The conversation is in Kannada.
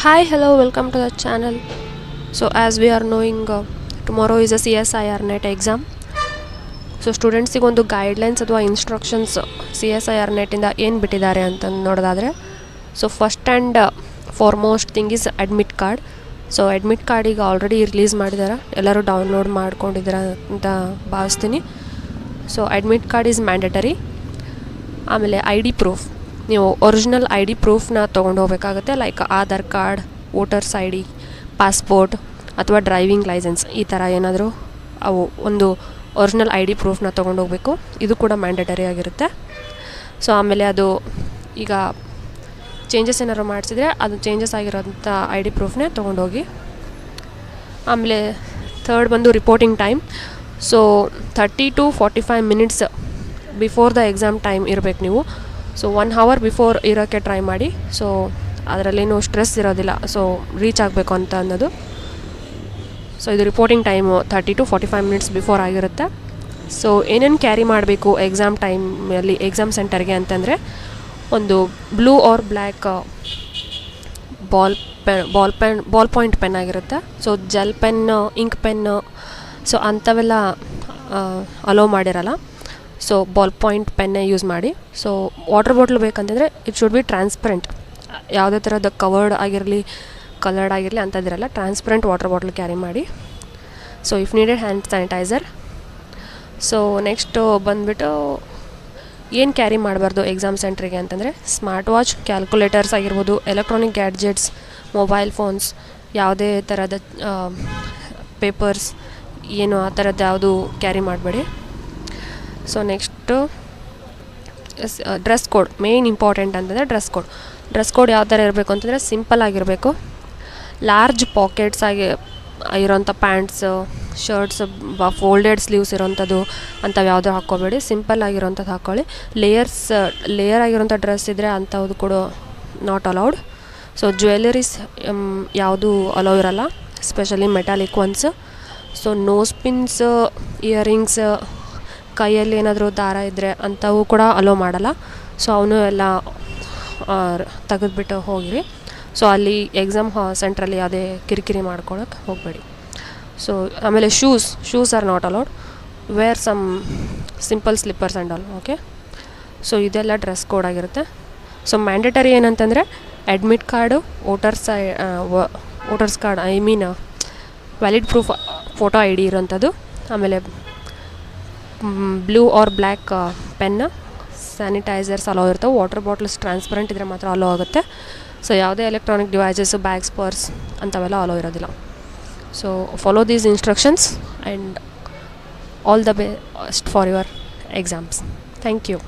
Hi, hello, welcome to the channel. So, as we are knowing, tomorrow is a CSIR NET exam. So ಸ್ಟೂಡೆಂಟ್ಸಿಗೆ ಒಂದು ಗೈಡ್ಲೈನ್ಸ್ ಅಥವಾ ಇನ್ಸ್ಟ್ರಕ್ಷನ್ಸ್ CSIR ನೆಟ್ಟಿಂದ ಏನು ಬಿಟ್ಟಿದ್ದಾರೆ ಅಂತ ನೋಡೋದಾದರೆ, so first and foremost thing is admit card. So admit card ಈಗ ಆಲ್ರೆಡಿ ರಿಲೀಸ್ ಮಾಡಿದ್ದಾರೆ, ಎಲ್ಲರೂ ಡೌನ್ಲೋಡ್ ಮಾಡ್ಕೊಂಡಿದ್ದೀರ ಅಂತ ಭಾವಿಸ್ತೀನಿ. So admit card is mandatory. ಆಮೇಲೆ ID ಪ್ರೂಫ್, ನೀವು ಒರಿಜಿನಲ್ ID ಪ್ರೂಫ್ನ ತೊಗೊಂಡು ಹೋಗಬೇಕಾಗುತ್ತೆ. Like Aadhaar card, voters ID, passport ಅಥವಾ ಡ್ರೈವಿಂಗ್ ಲೈಸೆನ್ಸ್, ಈ ಥರ ಏನಾದರೂ ಅವು ಒಂದು ಒರಿಜಿನಲ್ ID ಪ್ರೂಫ್ನ ತೊಗೊಂಡು ಹೋಗಬೇಕು. ಇದು ಕೂಡ ಮ್ಯಾಂಡೇಟರಿ ಆಗಿರುತ್ತೆ. ಸೊ ಆಮೇಲೆ ಅದು ಈಗ ಚೇಂಜಸ್ ಏನಾದ್ರು ಮಾಡಿಸಿದ್ರೆ ಅದು ಚೇಂಜಸ್ ಆಗಿರೋಂಥ ID ಪ್ರೂಫ್ನೇ ತೊಗೊಂಡೋಗಿ. ಆಮೇಲೆ ಥರ್ಡ್ ಬಂದು reporting time. So 30 to 45 minutes before the exam time ಇರಬೇಕು ನೀವು. ಸೊ 1 hour ಬಿಫೋರ್ ಇರೋಕ್ಕೆ ಟ್ರೈ ಮಾಡಿ. ಸೊ ಅದರಲ್ಲೇನು ಸ್ಟ್ರೆಸ್ ಇರೋದಿಲ್ಲ, ಸೊ ರೀಚ್ ಆಗಬೇಕು ಅಂತ ಅನ್ನೋದು. ಸೊ ಇದು reporting time 30 to 45 minutes before ಆಗಿರುತ್ತೆ. ಸೊ ಏನೇನು ಕ್ಯಾರಿ ಮಾಡಬೇಕು ಎಕ್ಸಾಮ್ ಟೈಮಲ್ಲಿ ಎಕ್ಸಾಮ್ ಸೆಂಟರ್ಗೆ ಅಂತಂದರೆ, ಒಂದು blue or black ball point pen ಆಗಿರುತ್ತೆ. So gel pen, ink pen, so ಅಂಥವೆಲ್ಲ ಅಲೋ ಮಾಡಿರಲ್ಲ. ಸೊ ಬಾಲ್ ಪಾಯಿಂಟ್ ಪೆನ್ನೇ ಯೂಸ್ ಮಾಡಿ. ಸೊ ವಾಟರ್ ಬಾಟ್ಲ್ ಬೇಕಂತಂದರೆ ಇಟ್ ಶುಡ್ ಬಿ ಟ್ರಾನ್ಸ್ಪರೆಂಟ್. ಯಾವುದೇ ಥರದ ಕವರ್ಡ್ ಆಗಿರಲಿ, ಕಲರ್ಡ್ ಆಗಿರಲಿ ಅಂಥದ್ದಿರಲ್ಲ, ಟ್ರಾನ್ಸ್ಪರೆಂಟ್ ವಾಟರ್ ಬಾಟ್ಲ್ ಕ್ಯಾರಿ ಮಾಡಿ. So if needed hand sanitiser. So next ಬಂದುಬಿಟ್ಟು ಏನು ಕ್ಯಾರಿ ಮಾಡಬಾರ್ದು ಎಕ್ಸಾಮ್ ಸೆಂಟ್ರಿಗೆ ಅಂತಂದರೆ, ಸ್ಮಾರ್ಟ್ ವಾಚ್, ಕ್ಯಾಲ್ಕುಲೇಟರ್ಸ್ ಆಗಿರ್ಬೋದು, ಎಲೆಕ್ಟ್ರಾನಿಕ್ ಗ್ಯಾಡ್ಜೆಟ್ಸ್, ಮೊಬೈಲ್ ಫೋನ್ಸ್, ಯಾವುದೇ ಥರದ ಪೇಪರ್ಸ್ ಏನು ಆ ಥರದ್ದು ಯಾವುದು ಕ್ಯಾರಿ ಮಾಡಬೇಡಿ. So next dress code, main important ಅಂತಂದರೆ ಡ್ರೆಸ್ ಕೋಡ್ ಯಾವ ಥರ ಇರಬೇಕು ಅಂತಂದರೆ ಸಿಂಪಲ್ ಆಗಿರಬೇಕು. ಲಾರ್ಜ್ ಪಾಕೆಟ್ಸ್ ಆಗಿ ಇರೋಂಥ ಪ್ಯಾಂಟ್ಸ್, ಶರ್ಟ್ಸ್, ಫೋಲ್ಡೆಡ್ ಸ್ಲೀವ್ಸ್ ಇರೋಂಥದ್ದು ಅಂಥವು ಯಾವುದೂ ಹಾಕ್ಕೋಬೇಡಿ. ಸಿಂಪಲ್ ಆಗಿರೋಂಥದ್ದು ಹಾಕ್ಕೊಳ್ಳಿ. ಲೇಯರ್ ಆಗಿರೋಂಥ ಡ್ರೆಸ್ ಇದ್ದರೆ ಅಂಥದ್ದು ಕೂಡ ನಾಟ್ ಅಲೌಡ್. ಸೊ ಜ್ಯುವೆಲರೀಸ್ ಯಾವುದೂ ಅಲೋ ಇರಲ್ಲ, especially metallic ones. So nose pins, earrings, ಕೈಯಲ್ಲಿ ಏನಾದರೂ ದಾರ ಇದ್ದರೆ ಅಂಥವು ಕೂಡ ಅಲೋ ಮಾಡಲ್ಲ. ಸೊ ಅವನು ಎಲ್ಲ ತೆಗೆದುಬಿಟ್ಟು ಹೋಗಿರಿ. ಸೊ ಅಲ್ಲಿ ಎಕ್ಸಾಮ್ ಸೆಂಟ್ರಲ್ಲಿ ಯಾವುದೇ ಕಿರಿಕಿರಿ ಮಾಡ್ಕೊಳಕ್ಕೆ ಹೋಗಬೇಡಿ. ಸೊ ಆಮೇಲೆ shoes are not allowed. Wear some simple slippers and all. Okay, so ಇದೆಲ್ಲ ಡ್ರೆಸ್ ಕೋಡ್ ಆಗಿರುತ್ತೆ. ಸೊ ಮ್ಯಾಂಡೇಟರಿ ಏನಂತಂದರೆ admit card, voters card, valid proof photo ID ಇರೋಂಥದ್ದು. ಆಮೇಲೆ blue or black pen, sanitizers allow ಇರ್ತವೆ. ವಾಟರ್ ಬಾಟ್ಲ್ಸ್ ಟ್ರಾನ್ಸ್ಪರೆಂಟ್ ಇದ್ದರೆ ಮಾತ್ರ ಅಲೋ ಆಗುತ್ತೆ. ಸೊ ಯಾವುದೇ ಎಲೆಕ್ಟ್ರಾನಿಕ್ ಡಿವೈಸಸ್ಸು, ಬ್ಯಾಗ್ಸ್, ಪರ್ಸ್ ಅಂಥವೆಲ್ಲ ಅಲೋ ಇರೋದಿಲ್ಲ. So follow these instructions and all the best for your exams. Thank you.